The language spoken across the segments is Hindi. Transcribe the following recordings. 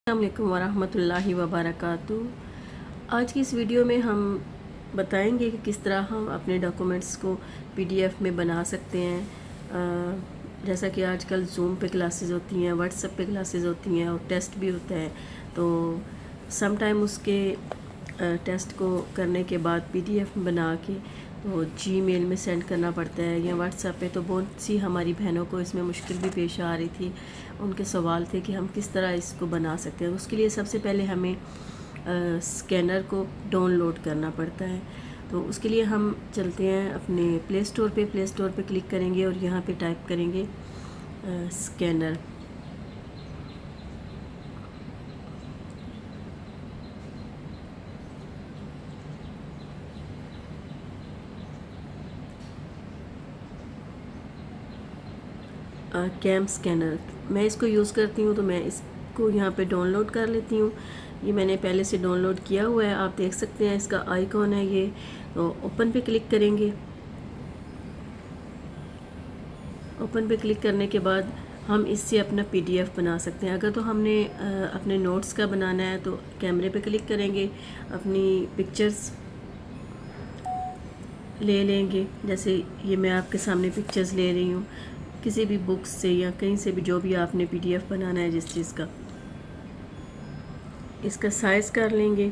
अस्सलामुअलैकुम वरहमतुल्लाहि वबरकातुहू। आज की इस वीडियो में हम बताएंगे कि किस तरह हम अपने डॉक्यूमेंट्स को पीडीएफ में बना सकते हैं। जैसा कि आजकल जूम पे क्लासेस होती हैं, व्हाट्सएप पे क्लासेस होती हैं और टेस्ट भी होता है, तो सम टाइम उसके टेस्ट को करने के बाद पीडीएफ में बना के तो जीमेल में सेंड करना पड़ता है या व्हाट्सएप पे। तो बहुत सी हमारी बहनों को इसमें मुश्किल भी पेश आ रही थी। उनके सवाल थे कि हम किस तरह इसको बना सकते हैं। उसके लिए सबसे पहले हमें स्कैनर को डाउनलोड करना पड़ता है। तो उसके लिए हम चलते हैं अपने प्ले स्टोर पे क्लिक करेंगे और यहाँ पे टाइप करेंगे स्कैनर। कैम स्कैनर मैं इसको यूज़ करती हूँ, तो मैं इसको यहाँ पे डाउनलोड कर लेती हूँ। ये मैंने पहले से डाउनलोड किया हुआ है, आप देख सकते हैं। इसका आइकॉन है ये, तो ओपन पे क्लिक करेंगे। ओपन पे क्लिक करने के बाद हम इससे अपना पीडीएफ बना सकते हैं। अगर तो हमने अपने नोट्स का बनाना है तो कैमरे पे क्लिक करेंगे, अपनी पिक्चर्स ले लेंगे। जैसे ये मैं आपके सामने पिक्चर्स ले रही हूँ, किसी भी बुक्स से या कहीं से भी, जो भी आपने पीडीएफ बनाना है जिस चीज़ का। इसका साइज़ कर लेंगे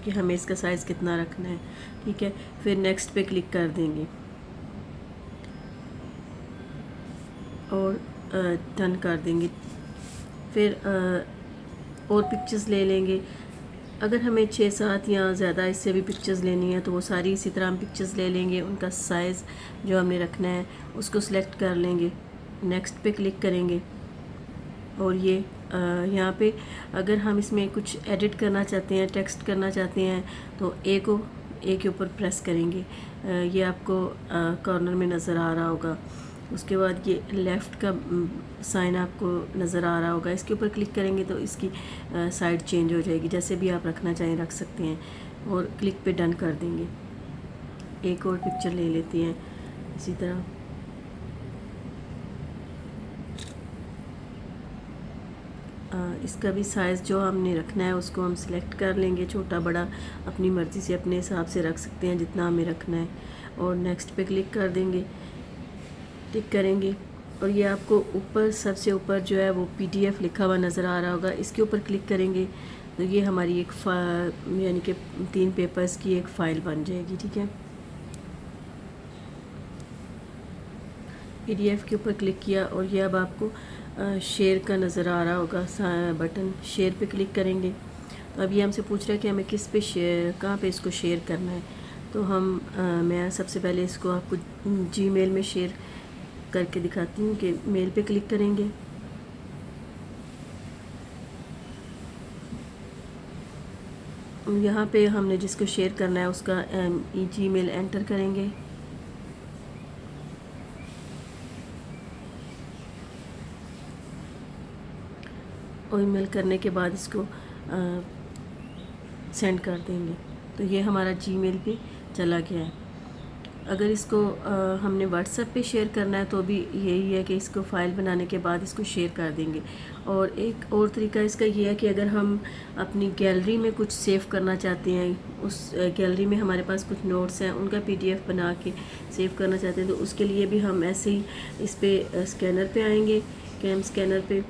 कि हमें इसका साइज़ कितना रखना है, ठीक है। फिर नेक्स्ट पे क्लिक कर देंगे और डन कर देंगे। फिर और पिक्चर्स ले लेंगे। अगर हमें 6-7 या ज़्यादा इससे भी पिक्चर्स लेनी है तो वो सारी इसी तरह हम पिक्चर्स ले लेंगे। उनका साइज़ जो हमने रखना है उसको सिलेक्ट कर लेंगे, नेक्स्ट पे क्लिक करेंगे। और ये यहाँ पे अगर हम इसमें कुछ एडिट करना चाहते हैं, टेक्स्ट करना चाहते हैं, तो ए के ऊपर प्रेस करेंगे। ये आपको कॉर्नर में नज़र आ रहा होगा। उसके बाद ये लेफ़्ट का साइन आपको नज़र आ रहा होगा, इसके ऊपर क्लिक करेंगे तो इसकी साइड चेंज हो जाएगी। जैसे भी आप रखना चाहें रख सकते हैं और क्लिक पे डन कर देंगे। एक और पिक्चर ले लेते हैं इसी तरह। इसका भी साइज़ जो हमने रखना है उसको हम सिलेक्ट कर लेंगे, छोटा बड़ा अपनी मर्ज़ी से अपने हिसाब से रख सकते हैं जितना हमें रखना है। और नेक्स्ट पे क्लिक कर देंगे, टिक करेंगे। और ये आपको ऊपर सबसे ऊपर जो है वो पीडीएफ लिखा हुआ नज़र आ रहा होगा, इसके ऊपर क्लिक करेंगे तो ये हमारी एक यानी कि 3 पेपर्स की एक फ़ाइल बन जाएगी, ठीक है। पीडीएफ के ऊपर क्लिक किया और ये अब आपको शेयर का नज़र आ रहा होगा बटन, शेयर पे क्लिक करेंगे। तो अब ये हमसे पूछ रहा है कि हमें किस पे शेयर, कहाँ पे इसको शेयर करना है। तो मैं सबसे पहले इसको आपको जीमेल में शेयर करके दिखाती हूँ कि मेल पे क्लिक करेंगे। यहाँ पे हमने जिसको शेयर करना है उसका जीमेल एंटर करेंगे। और ईमेल करने के बाद इसको सेंड कर देंगे तो ये हमारा जीमेल पे चला गया है। अगर इसको हमने व्हाट्सएप पे शेयर करना है तो भी यही है कि इसको फ़ाइल बनाने के बाद इसको शेयर कर देंगे। और एक और तरीका इसका ये है कि अगर हम अपनी गैलरी में कुछ सेव करना चाहते हैं, उस गैलरी में हमारे पास कुछ नोट्स हैं, उनका पीडीएफ बना के सेव करना चाहते हैं, तो उसके लिए भी हम ऐसे ही इस पर स्कैनर पे आएंगे, कैम स्कैनर पे।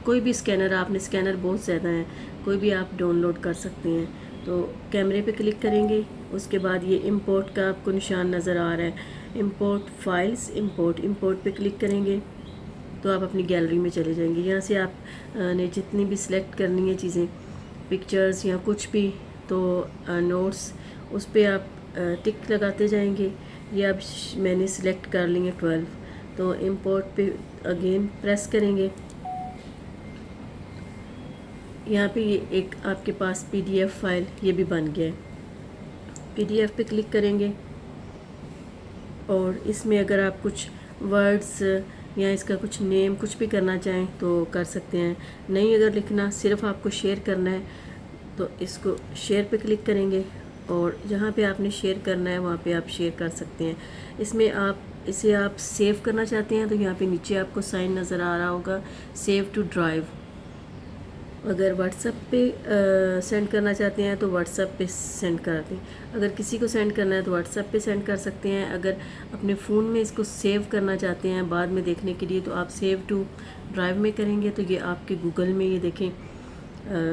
कोई भी स्कैनर, आपने स्कैनर बहुत ज़्यादा हैं, कोई भी आप डाउनलोड कर सकते हैं। तो कैमरे पे क्लिक करेंगे, उसके बाद ये इंपोर्ट का आपको निशान नज़र आ रहा है, इंपोर्ट फाइल्स, इंपोर्ट पे क्लिक करेंगे तो आप अपनी गैलरी में चले जाएंगे। यहाँ से आप ने जितनी भी सिलेक्ट करनी है चीज़ें, पिक्चर्स या कुछ भी, तो नोट्स, उस पर आप टिक लगाते जाएंगे। ये अब मैंने सिलेक्ट कर ली है 12, तो इंपोर्ट पे अगेन प्रेस करेंगे। यहाँ पे ये एक आपके पास पीडीएफ फाइल ये भी बन गया है। पीडीएफ पे क्लिक करेंगे और इसमें अगर आप कुछ वर्ड्स या इसका कुछ नेम कुछ भी करना चाहें तो कर सकते हैं। नहीं अगर लिखना, सिर्फ आपको शेयर करना है तो इसको शेयर पे क्लिक करेंगे और जहाँ पे आपने शेयर करना है वहाँ पे आप शेयर कर सकते हैं। इसमें इसे आप सेव करना चाहते हैं तो यहाँ पे नीचे आपको साइन नज़र आ रहा होगा, सेव टू ड्राइव, अगर व्हाट्सएप पे सेंड करना चाहते हैं तो व्हाट्सएप पे सेंड कर दें। अगर किसी को सेंड करना है तो व्हाट्सएप पे सेंड कर सकते हैं। अगर अपने फ़ोन में इसको सेव करना चाहते हैं बाद में देखने के लिए तो आप सेव टू ड्राइव में करेंगे तो ये आपके गूगल में ये देखें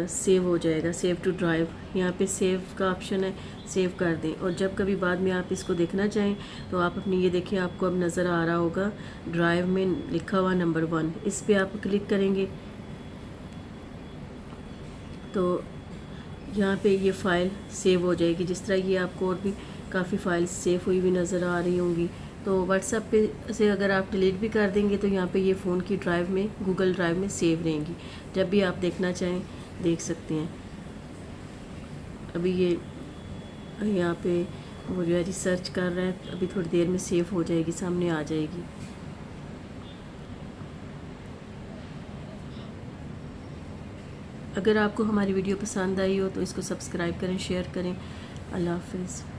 सेव हो जाएगा, सेव टू ड्राइव। यहाँ पे सेव का ऑप्शन है, सेव कर दें। और जब कभी बाद में आप इसको देखना चाहें तो आप अपनी ये देखें, आपको अब नज़र आ रहा होगा ड्राइव में लिखा हुआ नंबर 1, इस पर आप क्लिक करेंगे तो यहाँ पे ये फ़ाइल सेव हो जाएगी। जिस तरह ये आपको और भी काफ़ी फ़ाइल सेव हुई हुई नज़र आ रही होंगी। तो व्हाट्सएप पे से अगर आप डिलीट भी कर देंगे तो यहाँ पे ये फ़ोन की ड्राइव में, गूगल ड्राइव में सेव रहेंगी। जब भी आप देखना चाहें देख सकते हैं। अभी ये यहाँ पे वो जो है रिसर्च कर रहा है, अभी थोड़ी देर में सेव हो जाएगी, सामने आ जाएगी। अगर आपको हमारी वीडियो पसंद आई हो तो इसको सब्सक्राइब करें, शेयर करें। अल्लाह हाफ़िज़।